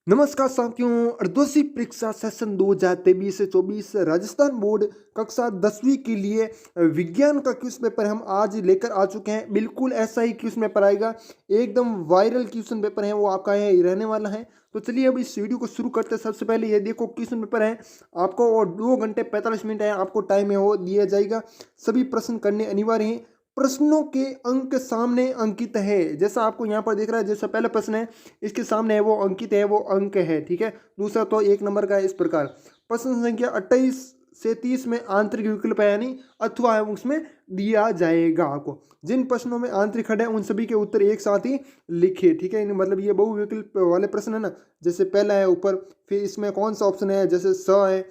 नमस्कार साथियों। अर्धवार्षिक परीक्षा सेशन 2023 से 24 राजस्थान बोर्ड कक्षा 10वीं के लिए विज्ञान का क्वेश्चन पेपर हम आज लेकर आ चुके हैं। बिल्कुल ऐसा ही क्वेश्चन पेपर आएगा, एकदम वायरल क्वेश्चन पेपर है वो आपका है रहने वाला है। तो चलिए अब इस वीडियो को शुरू करते हैं। सबसे पहले ये देखो क्वेश्चन पेपर है आपको, और 2 घंटे 45 मिनट है आपको टाइम है वो दिया जाएगा। सभी प्रश्न करने अनिवार्य हैं। प्रश्नों के अंक सामने अंकित है, जैसा आपको यहाँ पर दिख रहा है। जैसा पहला प्रश्न है इसके सामने है वो अंकित है, वो अंक है, ठीक है। दूसरा तो 1 नंबर का है। इस प्रकार प्रश्न संख्या 28 से 30 में आंतरिक विकल्प है यानी अथवा है उसमें दिया जाएगा आपको। जिन प्रश्नों में आंतरिक खंड है उन सभी के उत्तर एक साथ ही लिखे, ठीक है। मतलब ये बहुविकल्प वाले प्रश्न है ना। जैसे पहला है ऊपर, फिर इसमें कौन सा ऑप्शन है, जैसे स है,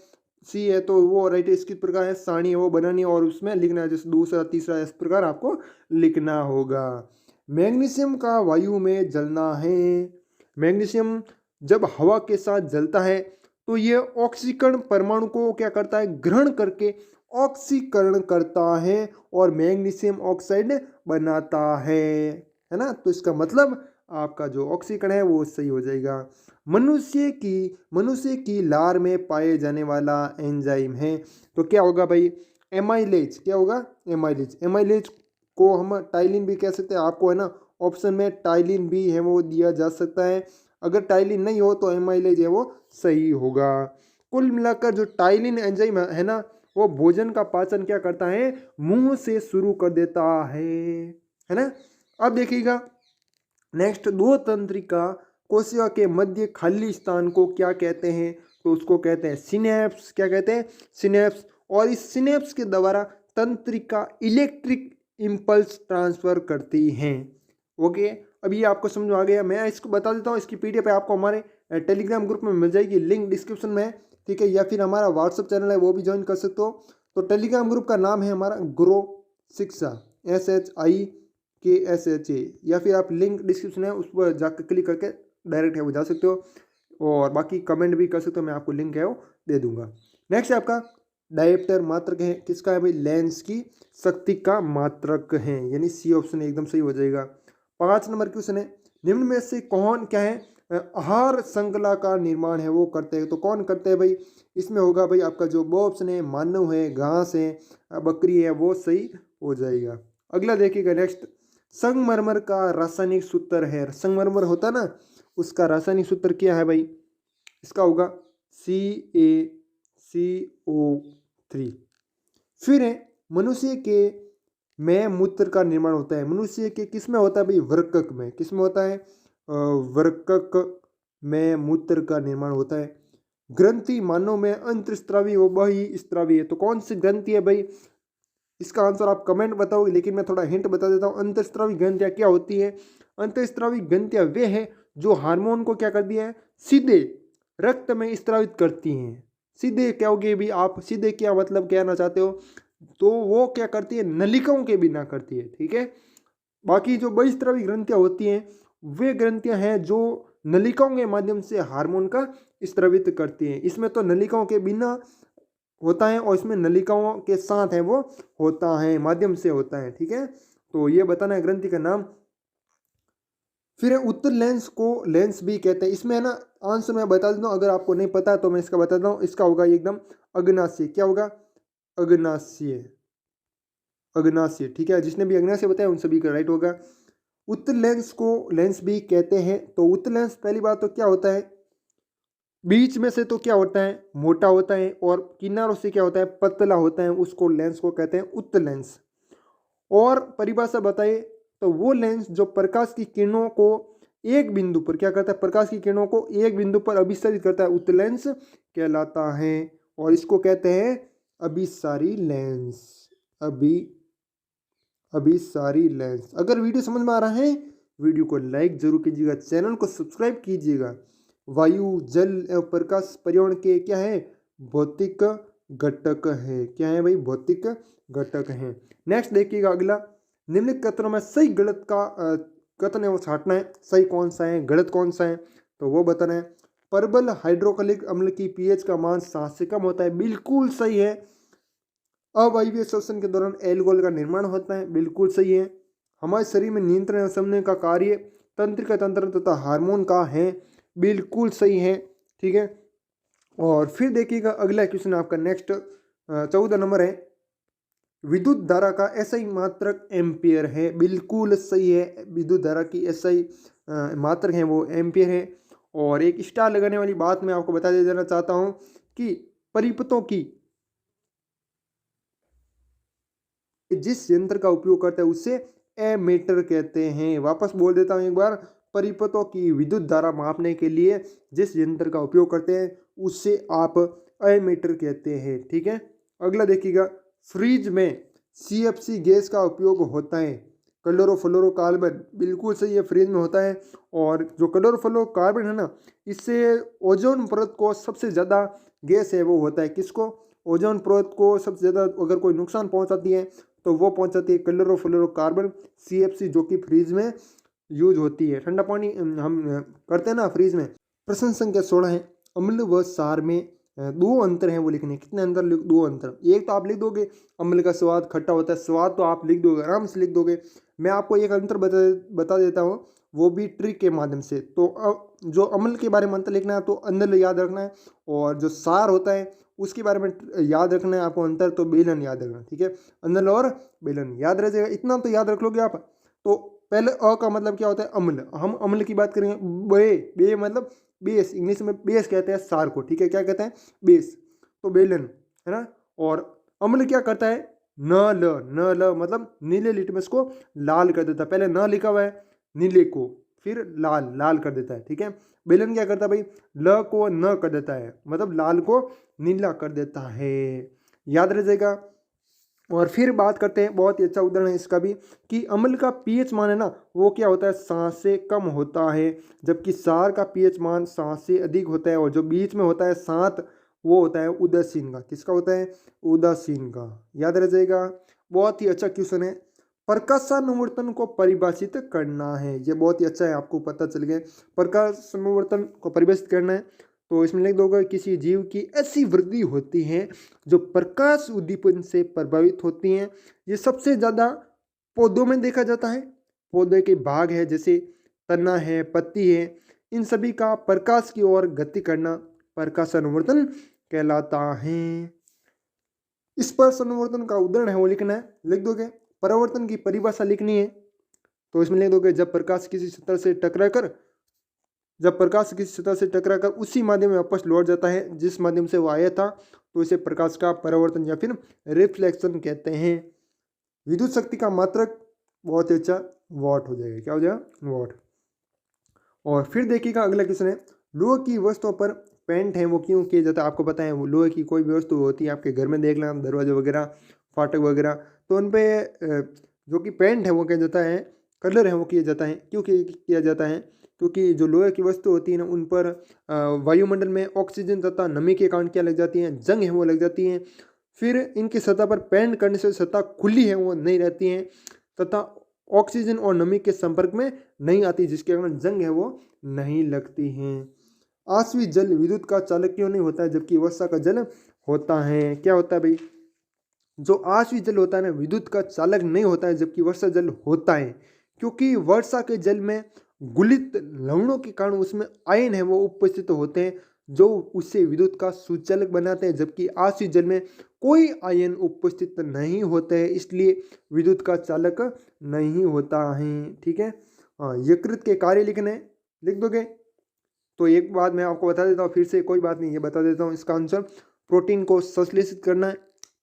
सी है तो वो राइट इसकी प्रकार है, साणी है वो बनानी और उसमें लिखना है। जैसे दूसरा तीसरा इस प्रकार आपको लिखना होगा। मैग्नीशियम का वायु में जलना है। मैग्नीशियम जब हवा के साथ जलता है तो ये ऑक्सीकरण परमाणु को क्या करता है, ग्रहण करके ऑक्सीकरण करता है और मैग्नीशियम ऑक्साइड बनाता है ना। तो इसका मतलब आपका जो ऑक्सीकरण है वो सही हो जाएगा। मनुष्य की लार में पाए जाने वाला एंजाइम है तो क्या होगा भाई, एमाइलेज। क्या होगा, एमाइलेज। एमाइलेज को हम टाइलिन भी कह सकते हैं। आपको है ना ऑप्शन में टाइलिन भी है वो दिया जा सकता है। अगर टाइलिन नहीं हो तो एमाइलेज है वो सही होगा। कुल मिलाकर जो टाइलिन एंजाइम है ना, वो भोजन का पाचन क्या करता है, मुंह से शुरू कर देता है ना। अब देखिएगा नेक्स्ट, दो तंत्रिका कोशिका के मध्य खाली स्थान को क्या कहते हैं, तो उसको कहते हैं सिनेप्स। क्या कहते हैं, सिनेप्स। और इस सिनेप्स के द्वारा तंत्रिका इलेक्ट्रिक इम्पल्स ट्रांसफर करती हैं। ओके, अभी ये आपको समझ में आ गया। मैं इसको बता देता हूँ, इसकी पीडीएफ आपको हमारे टेलीग्राम ग्रुप में मिल जाएगी, लिंक डिस्क्रिप्शन में है, ठीक है। या फिर हमारा व्हाट्सअप चैनल है वो भी ज्वाइन कर सकते हो। तो टेलीग्राम ग्रुप का नाम है हमारा ग्रो शिक्षा, SHIKSHA, या फिर आप लिंक डिस्क्रिप्शन है उस पर जाकर क्लिक करके डायरेक्ट है वो जा सकते हो। और बाकी कमेंट भी कर सकते हो, मैं आपको लिंक है वो दे दूंगा। नेक्स्ट आपका डायप्टर मात्रक है, किसका है भाई, लेंस की शक्ति का मात्रक है, यानी सी ऑप्शन एकदम सही हो जाएगा। 5 नंबर क्वेश्चन है, निम्न में से कौन क्या है आहार श्रृंखला का निर्माण है वो करते हैं, तो कौन करते हैं भाई। इसमें होगा भाई आपका जो वो ऑप्शन है, मानव है, घास है, बकरी है, वो सही हो जाएगा। अगला देखिएगा नेक्स्ट, संगमरमर का रासायनिक सूत्र है। संगमरमर होता है ना, उसका रासायनिक सूत्र क्या है भाई, इसका होगा CaCO3। फिर है मनुष्य के में मूत्र का निर्माण होता है। मनुष्य के किस में होता है भाई, वर्कक में। किस में होता है, वर्कक में मूत्र का निर्माण होता है। ग्रंथि मानव में अंतःस्रावी व बहिःस्रावी है, तो कौन सी ग्रंथि है भाई, इसका आंसर आप कमेंट बताओगे, लेकिन मैं थोड़ा हिंट बता देता हूँ। अंतःस्रावी ग्रंथियाँ क्या होती है, अंतःस्रावी ग्रंथियाँ वे हैं जो हार्मोन को क्या करती है, सीधे रक्त में स्रावित करती हैं। सीधे क्या होगी भी, आप सीधे क्या मतलब कहना चाहते हो, तो वो क्या करती है, नलिकाओं के बिना करती है, ठीक है। बाकी जो बहिःस्रावी ग्रंथियाँ होती हैं वे ग्रंथियाँ हैं जो नलिकाओं के माध्यम से हार्मोन का स्रावित करती हैं। इसमें तो नलिकाओं के बिना होता है और इसमें नलिकाओं के साथ है वो होता है, माध्यम से होता है, ठीक है। तो ये बताना है ग्रंथि का नाम। फिर उत्तर लेंस को लेंस भी कहते हैं। इसमें है ना आंसर मैं बता देता हूँ, अगर आपको नहीं पता तो मैं इसका बताता हूँ। इसका होगा एकदम अग्नाशय। क्या होगा, अग्नाशय, अग्नाशय, ठीक है। जिसने भी अग्नाशय बताया उन सभी का राइट होगा। उत्तर लेंस को लेंस भी कहते हैं। तो उत्तर लेंस पहली बात तो क्या होता है, बीच में से तो क्या होता है, मोटा होता है, और किनारों से क्या होता है, पतला होता है, उसको लेंस को कहते हैं उत्तर लेंस। और परिभाषा बताइए, तो वो लेंस जो प्रकाश की किरणों को एक बिंदु पर क्या करता है, प्रकाश की किरणों को एक बिंदु पर अभिसारित करता है, उत्तर लेंस कहलाता है। और इसको कहते हैं अभिसारी लेंस। अभिसारी लेंस। अगर वीडियो समझ में आ रहा है, वीडियो को लाइक जरूर कीजिएगा, चैनल को सब्सक्राइब कीजिएगा। वायु, जल एवं प्रकाश पर्यावरण के क्या है, भौतिक घटक है। क्या है भाई, भौतिक घटक है। नेक्स्ट देखिएगा अगला, निम्नलिखित कथनों में सही गलत का कथन है वो छांटना है, सही कौन सा है, गलत कौन सा है, तो वो बताना है। परबल हाइड्रोक्लोरिक अम्ल की पीएच का मान 7 से कम होता है, बिल्कुल सही है। अवायवीय श्वसन के दौरान एल्कोहल का निर्माण होता है, बिल्कुल सही है। हमारे शरीर में नियंत्रण समझने का कार्य तंत्रिका तंत्र तथा हार्मोन का है, बिल्कुल सही है। ठीक है, और फिर देखिएगा अगला क्वेश्चन आपका नेक्स्ट 14 नंबर है, विद्युत धारा का एसआई मात्रक एम्पियर है। बिल्कुल सही है, विद्युत धारा की एसआई मात्रक है वो एम्पियर है। और एक स्टार लगाने वाली बात मैं आपको बता देना चाहता हूं कि परिपथों की जिस यंत्र का उपयोग करते हैं उसे एमीटर कहते हैं। वापस बोल देता हूं एक बार, परिपथों की विद्युत धारा मापने के लिए जिस यंत्र का उपयोग करते हैं उससे आप एमीटर कहते हैं। ठीक है, अगला देखिएगा, फ्रिज में सीएफसी गैस का उपयोग होता है, क्लोरोफ्लोरोकार्बन। बिल्कुल सही है, फ्रिज में होता है। और जो क्लोरोफ्लोरोकार्बन है ना, इससे ओजोन परत को सबसे ज़्यादा गैस है वो होता है, किसको, ओजोन परत को सबसे ज़्यादा अगर कोई नुकसान पहुंचाती है तो वो पहुंचाती है क्लोरोफ्लोरोकार्बन, सीएफसी, जो कि फ्रिज में यूज होती है। ठंडा पानी हम करते हैं ना फ्रिज में। प्रश्न संख्या 16 है, अम्ल व सार में दो अंतर हैं वो लिखने। कितने अंतर लिख, दो अंतर। एक तो आप लिख दोगे अम्ल का स्वाद खट्टा होता है, स्वाद तो आप लिख दोगे, आराम से लिख दोगे। मैं आपको एक अंतर बता देता हूँ, वो भी ट्रिक के माध्यम से। तो जो अम्ल के बारे में अंतर लिखना है तो अंदर याद रखना है, और जो सार होता है उसके बारे में याद रखना है आपको अंतर, तो बेलन याद रखना। ठीक है, अंदर और बेलन याद रह जाएगा, इतना तो याद रख लोगे आप। तो पहले अ का मतलब क्या होता है, अम्ल। हम अम्ल की बात करेंगे, बे मतलब बेस, इंग्लिश में बेस कहते हैं सार को। ठीक है, क्या कहते हैं, बेस, तो बेलन है ना। और अम्ल क्या करता है, न ल मतलब नीले लिटमस को लाल कर देता है। पहले न लिखा हुआ है, नीले को फिर लाल लाल कर देता है। ठीक है, बेलन क्या करता है भाई, ल को न कर देता है, मतलब लाल को नीला कर देता है, याद रह जाएगा। और फिर बात करते हैं, बहुत ही अच्छा उदाहरण है इसका भी, कि अम्ल का पीएच मान है ना वो क्या होता है, 7 से कम होता है, जबकि सार का पीएच मान 7 से अधिक होता है। और जो बीच में होता है 7, वो होता है उदासीन का। किसका होता है, उदासीन का, याद रह जाएगा। बहुत ही अच्छा क्वेश्चन है। प्रकाशानुवर्तन को परिभाषित करना है, ये बहुत ही अच्छा है, आपको पता चल गया। प्रकाशानुवर्तन को परिभाषित करना है तो इसमें लिख दोगे, किसी जीव की ऐसी वृद्धि होती है जो प्रकाश उद्दीपन से प्रभावित होती हैं। ये सबसे ज़्यादा पौधों में देखा जाता है। पौधे के भाग है जैसे तना है, पत्ती है, इन सभी का प्रकाश की ओर गति करना प्रकाशानुवर्तन कहलाता है। इस प्रकाशानुवर्तन का उदाहरण है वो लिखना है, लिख दोगे। परावर्तन की परिभाषा लिखनी है तो इसमें लिख दोगे, जब प्रकाश किसी सतह से टकराकर उसी माध्यम में वापस लौट जाता है जिस माध्यम से वो आया था, तो इसे प्रकाश का परावर्तन या फिर रिफ्लेक्शन कहते हैं। विद्युत शक्ति का मात्रक बहुत ही अच्छा वॉट हो जाएगा, क्या हो जाएगा, वॉट। और फिर देखिएगा अगला क्वेश्चन है, लोहे की वस्तुओं पर पेंट है वो क्यों किया जाता है। आपको पता है, वो लोहे की कोई भी वस्तु होती है आपके घर में देख लें, दरवाजे वगैरह, फाटक वगैरह, तो उन पर जो कि पेंट है वो किया जाता है, कलर है वो किया जाता है। क्यों किया जाता है, क्योंकि जो लोहे की वस्तु होती है ना उन पर वायुमंडल में ऑक्सीजन तथा नमी के कारण क्या लग जाती हैं, जंग है वो लग जाती हैं। फिर इनकी सतह पर पेंट करने से सतह खुली है वो नहीं रहती हैं तथा ऑक्सीजन और नमी के संपर्क में नहीं आती, जिसके कारण जंग है वो नहीं लगती हैं। आश्वित जल विद्युत का चालक क्यों नहीं होता है जबकि वर्षा का जल होता है। क्या होता है भाई, जो आश्वित जल होता है ना विद्युत का चालक नहीं होता है जबकि वर्षा जल होता है, क्योंकि वर्षा के जल में गुलित लवणों के कारण उसमें आयन है वो उपस्थित होते हैं जो उससे विद्युत का सुचालक बनाते हैं, जबकि आश्वित जल में कोई आयन उपस्थित नहीं होते हैं, इसलिए विद्युत का चालक नहीं होता है। ठीक है, यकृत के कार्य लिखने, लिख दोगे। तो एक बात मैं आपको बता देता हूँ फिर से, कोई बात नहीं, ये बता देता हूँ इसका आंसर। प्रोटीन को संश्लेषित करना है,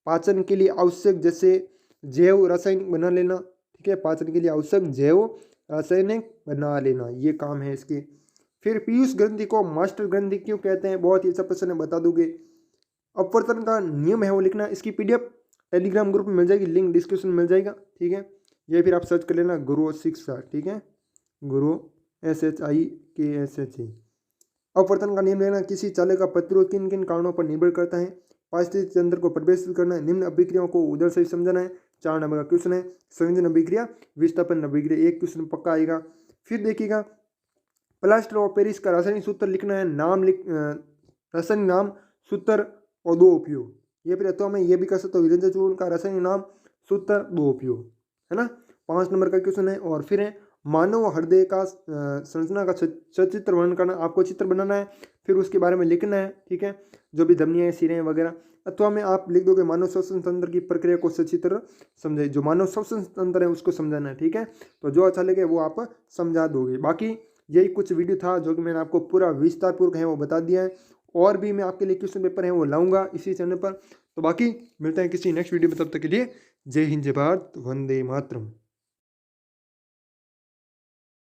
पाचन के लिए आवश्यक जैसे जैव रासायनिक बना लेना। ठीक है, पाचन के लिए आवश्यक जैव रासायनिक बना लेना, ये काम है इसके। फिर पीयूष ग्रंथि को मास्टर ग्रंथि क्यों कहते हैं, बहुत ही अच्छा प्रश्न है, बता दोगे। अपवर्तन का नियम है वो लिखना। इसकी पीडीएफ टेलीग्राम ग्रुप में मिल जाएगी, लिंक डिस्क्रिप्शन में मिल जाएगा। ठीक है, ये फिर आप सर्च कर लेना, गुरु शिक्षा। ठीक है, गुरु SHIKSH। अपवर्तन का नियम लेना, किसी चालक का प्रतिरोध किन किन कारणों पर निर्भर करता है। पारिस्थितिक तंत्र को प्रदर्शित करना है, निम्न अभिक्रियाओं को उधर से समझना है। 4 नंबर का क्वेश्चन है, संयोजन अभिक्रिया, विस्थापन अभिक्रिया, एक क्वेश्चन पक्का आएगा। फिर देखिएगा, प्लास्टर ऑफ पेरिस का रासायनिक सूत्र लिखना है, रासायनिक नाम, सूत्र और 2 उपयोग। ये फिर अथवा में ये भी कर सकते हो, विरेंद्र चूर्ण का रासायनिक नाम, सूत्र, 2 उपयोग, है ना। 5 नंबर का क्वेश्चन है। और फिर है मानव हृदय का संरचना का सचित्र वर्णन करना, आपको चित्र बनाना है, फिर उसके बारे में लिखना है, ठीक है, जो भी धमनियाँ सिरे वगैरह, अथवा में आप लिख दोगे मानव श्वसन तंत्र की प्रक्रिया को सचित्र समझे, जो मानव श्वसन तंत्र है उसको समझाना है, ठीक है। तो जो अच्छा लगे वो आप समझा दोगे। बाकी यही कुछ वीडियो था जो कि मैंने आपको पूरा विस्तारपूर्वक है वो बता दिया है, और भी मैं आपके लिए क्वेश्चन पेपर है वो लाऊंगा इसी चैनल पर। तो बाकी मिलते हैं किसी नेक्स्ट वीडियो में, तब तक के लिए जय हिंद, जय भारत, वंदे मातरम।